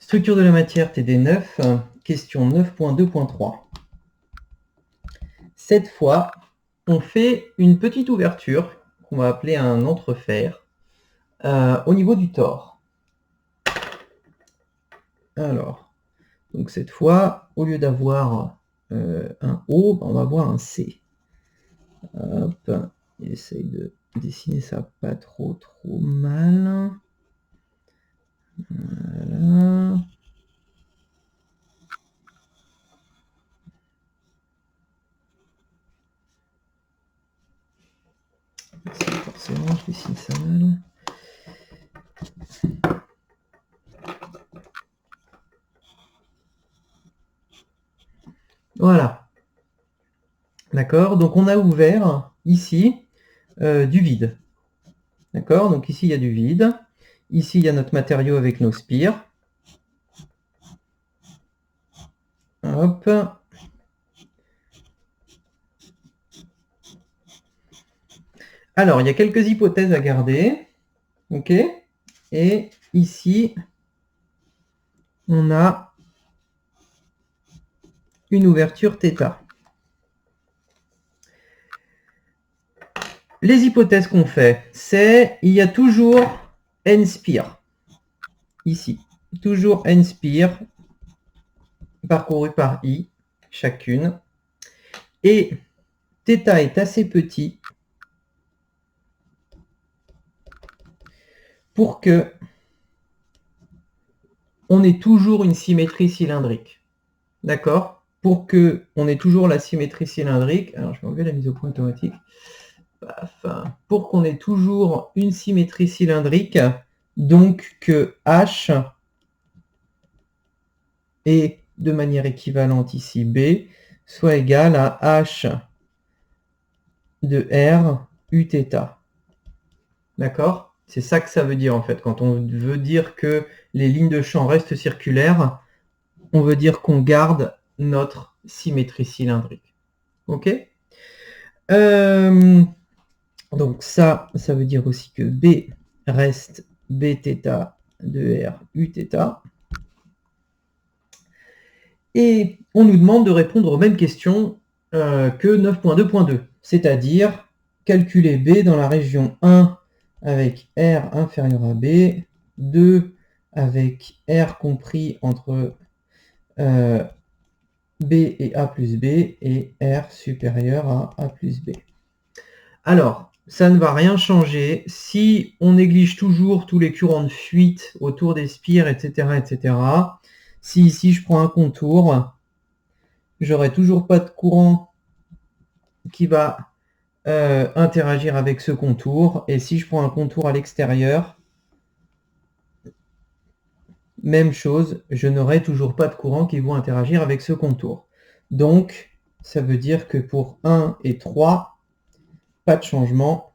Structure de la matière TD 9, question 9.2.3. Cette fois, on fait une petite ouverture qu'on va appeler un entrefer au niveau du tore. Alors, donc cette fois, au lieu d'avoir un O, on va avoir un C. Hop, essaye de dessiner ça pas trop mal. Voilà. Forcément, je dessine ça mal. Voilà. D'accord, donc on a ouvert ici du vide. D'accord, donc ici il y a du vide. Ici il y a notre matériau avec nos spires. Hop. Alors, il y a quelques hypothèses à garder. Ok. Et ici, on a une ouverture θ. Les hypothèses qu'on fait, c'est il y a toujours n spires. Ici. Toujours n spires parcourus par I, chacune. Et θ est assez petit pour que on ait toujours une symétrie cylindrique. D'accord? Pour que on ait toujours la symétrie cylindrique, alors je vais enlever la mise au point automatique. Pour qu'on ait toujours une symétrie cylindrique, donc que H est de manière équivalente ici B soit égal à H de R Uθ. D'accord? C'est ça que ça veut dire en fait. Quand on veut dire que les lignes de champ restent circulaires, on veut dire qu'on garde notre symétrie cylindrique. Ok? Donc ça veut dire aussi que B reste Bθ de R Uθ. Et on nous demande de répondre aux mêmes questions que 9.2.2, c'est-à-dire calculer B dans la région 1 avec R inférieur à B, 2 avec R compris entre B et A plus B, et R supérieur à A plus B. Alors, ça ne va rien changer si on néglige toujours tous les courants de fuite autour des spires, etc., etc. Si ici je prends un contour, j'aurai toujours pas de courant qui va interagir avec ce contour. Et si je prends un contour à l'extérieur, même chose, je n'aurai toujours pas de courant qui vont interagir avec ce contour. Donc, ça veut dire que pour 1 et 3, pas de changement.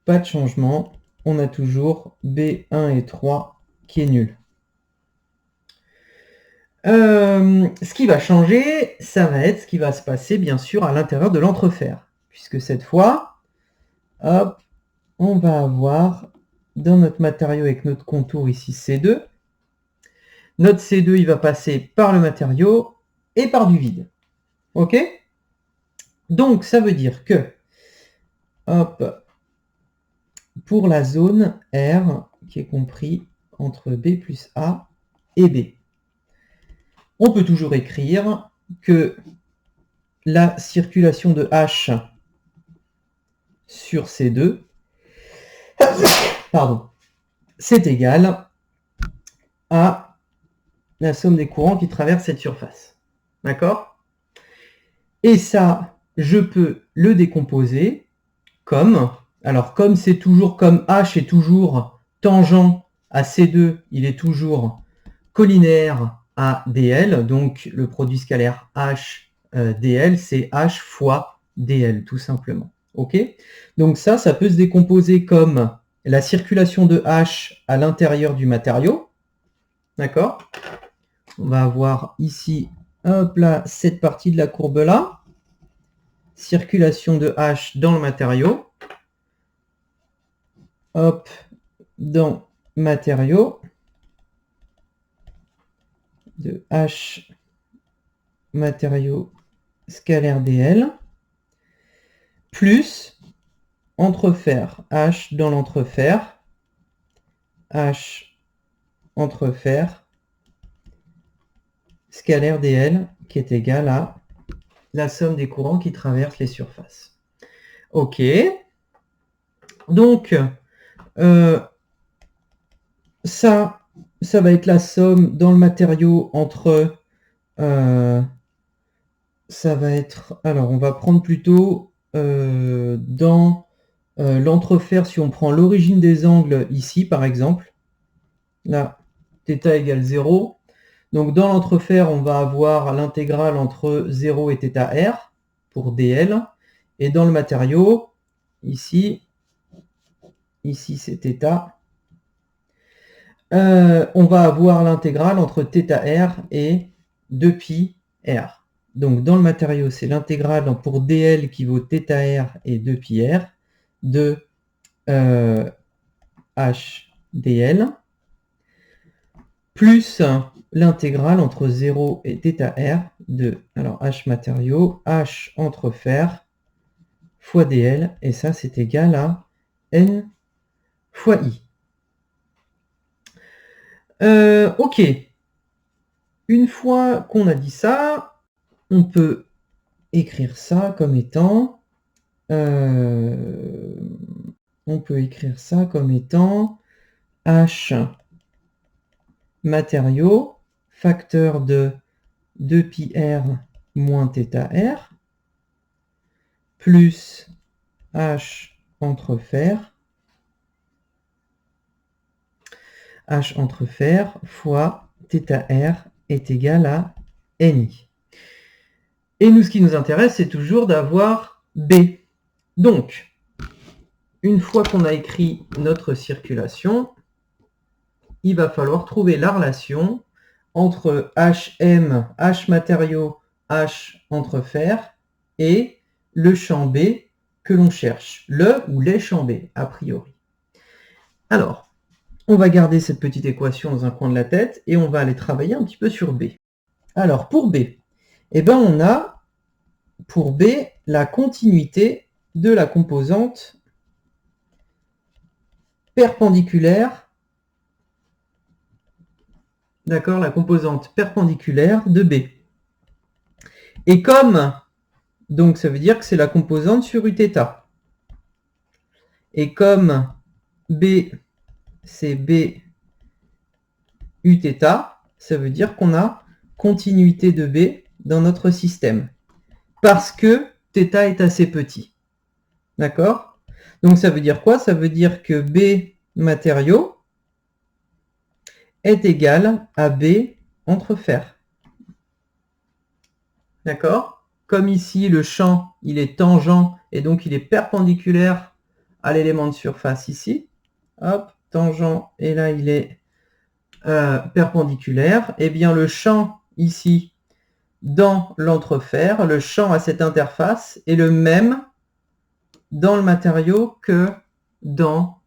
Pas de changement. On a toujours B1 et 3 qui est nul. Ce qui va changer, ça va être ce qui va se passer bien sûr à l'intérieur de l'entrefer. Puisque cette fois, hop, on va avoir dans notre matériau avec notre contour ici C2. Notre C2, il va passer par le matériau et par du vide. Ok? Donc ça veut dire que, hop, pour la zone R, qui est compris entre B plus A et B, on peut toujours écrire que la circulation de H sur C2, pardon, c'est égal à la somme des courants qui traversent cette surface. D'accord? Et ça, je peux le décomposer comme, alors comme c'est toujours comme H est toujours tangent à C2, il est toujours collinéaire à DL, donc le produit scalaire H DL, c'est H fois DL, tout simplement. Ok? Donc ça peut se décomposer comme la circulation de H à l'intérieur du matériau. D'accord? On va avoir ici, hop là, cette partie de la courbe là. Circulation de H dans le matériau. Hop, dans matériaux de H matériaux scalaire dl plus entrefer H dans l'entrefer H entrefer scalaire dl qui est égal à la somme des courants qui traversent les surfaces. Ok. Donc, ça va être la somme dans le matériau entre... ça va être... Alors, on va prendre plutôt dans l'entrefer, si on prend l'origine des angles ici, par exemple. Là, θ égale 0. Donc, dans l'entrefer, on va avoir l'intégrale entre 0 et θr pour dl. Et dans le matériau, ici c'est θ. On va avoir l'intégrale entre θr et 2πr. Donc dans le matériau, c'est l'intégrale pour dl qui vaut θr et 2πr de h dl plus l'intégrale entre 0 et θr de alors h matériau, h entrefer fois dl, et ça c'est égal à n fois i. Ok. Une fois qu'on a dit ça, on peut écrire ça comme étant... H matériaux facteur de 2πr moins θr plus H entrefer fois θr est égal à ni. Et nous, ce qui nous intéresse, c'est toujours d'avoir B. Donc, une fois qu'on a écrit notre circulation, il va falloir trouver la relation entre HM, H matériaux, H entrefer et le champ B que l'on cherche, le ou les champs B, a priori. Alors, on va garder cette petite équation dans un coin de la tête et on va aller travailler un petit peu sur B. Alors, pour B, eh ben, on a pour B la continuité de la composante perpendiculaire, d'accord, la composante perpendiculaire de B. Et comme, donc ça veut dire que c'est la composante sur Uθ. Et comme B, c'est B Uθ, ça veut dire qu'on a continuité de B dans notre système. Parce que θ est assez petit. D'accord? Donc ça veut dire quoi? Ça veut dire que B matériaux est égal à B entrefer. D'accord? Comme ici, le champ, il est tangent et donc il est perpendiculaire à l'élément de surface ici. Hop, tangent, et là il est perpendiculaire. Et bien le champ ici, dans l'entrefer, le champ à cette interface est le même dans le matériau que dans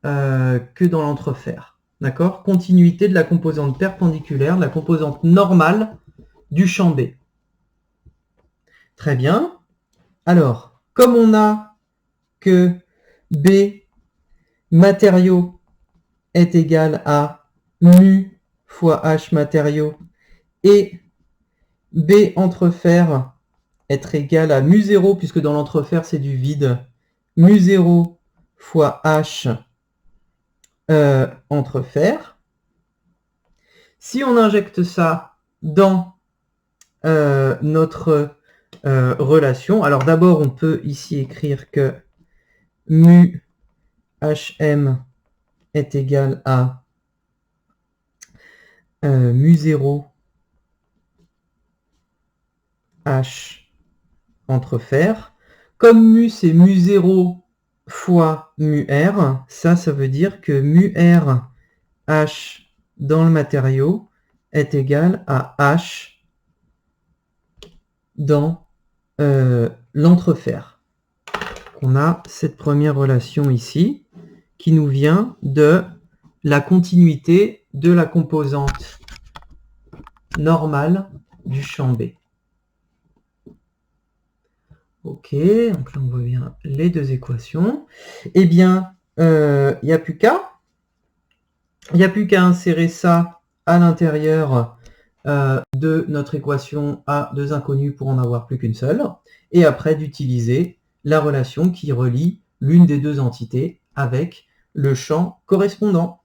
l'entrefer. D'accord? Continuité de la composante perpendiculaire, de la composante normale du champ B. Très bien. Alors, comme on a que B matériaux est égal à mu fois H matériaux et B entrefer être égal à mu0, puisque dans l'entrefer c'est du vide, mu0 fois H entrefer. Si on injecte ça dans notre relation, alors d'abord on peut ici écrire que mu hm est égal à mu0 H entrefer. Comme mu c'est mu0 fois mu r, ça veut dire que mu r H dans le matériau est égal à H dans l'entrefer. On a cette première relation ici qui nous vient de la continuité de la composante normale du champ B. Ok, donc là on voit bien les deux équations. Eh bien, il n'y a plus qu'à. Il n'y a plus qu'à insérer ça à l'intérieur de notre équation à deux inconnus pour en avoir plus qu'une seule. Et après d'utiliser la relation qui relie l'une des deux entités avec le champ correspondant.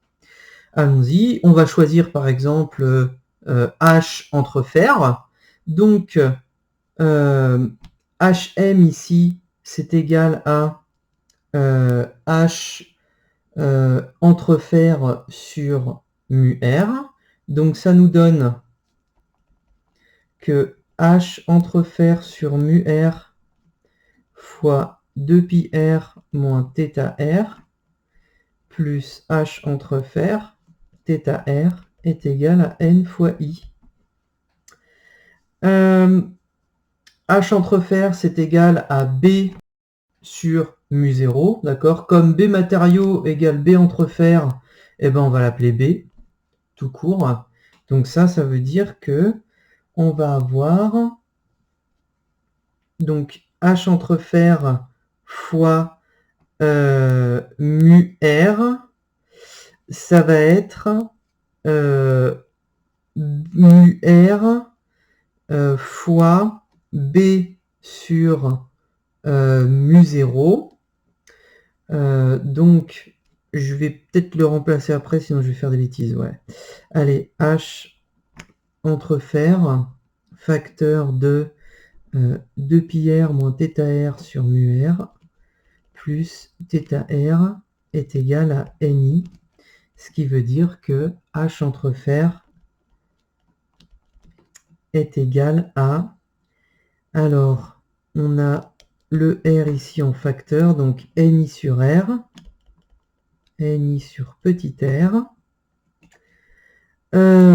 Allons-y, on va choisir par exemple H entre fer. Donc, HM ici, c'est égal à H entre fer sur mu R. Donc ça nous donne que H entre fer sur mu R fois 2pi R moins θ R plus H entre fer, θ R est égal à N fois I. H entre fer, c'est égal à B sur mu 0, d'accord? Comme B matériaux égale B entre fer, eh ben on va l'appeler B, tout court. Donc ça veut dire que on va avoir donc H entre fer fois mu R, ça va être mu R fois B sur mu 0. Donc, je vais peut-être le remplacer après, sinon je vais faire des bêtises. Ouais. Allez, H entre fer, facteur de 2πr moins θr sur mu r, plus θr est égal à ni, ce qui veut dire que H entre fer est égal à... Alors, on a le R ici en facteur, donc Ni sur R, Ni sur petit r,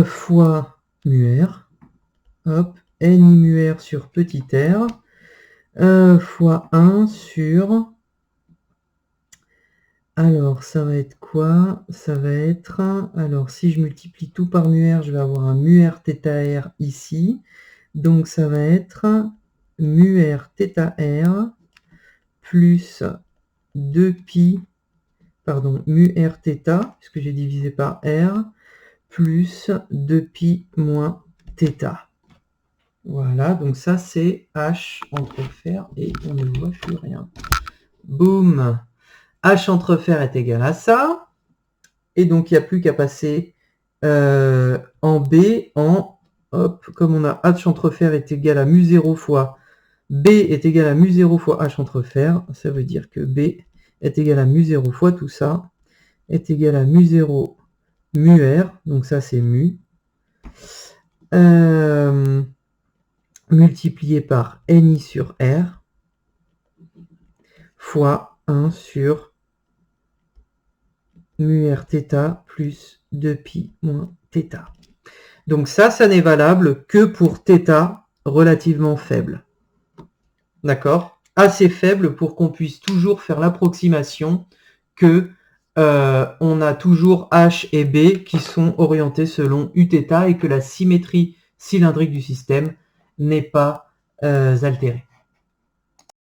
fois mu R, hop, Ni mu R sur petit r, fois 1 sur... Alors, ça va être quoi? Ça va être... Alors, si je multiplie tout par mu R, je vais avoir un mu R θr ici. Donc, ça va être mu R θr plus 2pi, pardon, mu R θ, puisque j'ai divisé par R, plus 2pi moins θ. Voilà, donc ça, c'est H entre fer et on ne voit plus rien. Boum! H entre fer est égal à ça. Et donc, il n'y a plus qu'à passer en B en... Hop, comme on a H entre fer est égal à mu 0 fois B est égal à mu 0 fois H entre fer, ça veut dire que B est égal à mu 0 fois tout ça, est égal à mu 0 mu R, donc ça c'est mu, multiplié par Ni sur R, fois 1 sur mu R θ plus 2pi moins θ. Donc ça n'est valable que pour θ relativement faible. D'accord? Assez faible pour qu'on puisse toujours faire l'approximation que on a toujours H et B qui sont orientés selon Uθ et que la symétrie cylindrique du système n'est pas altérée.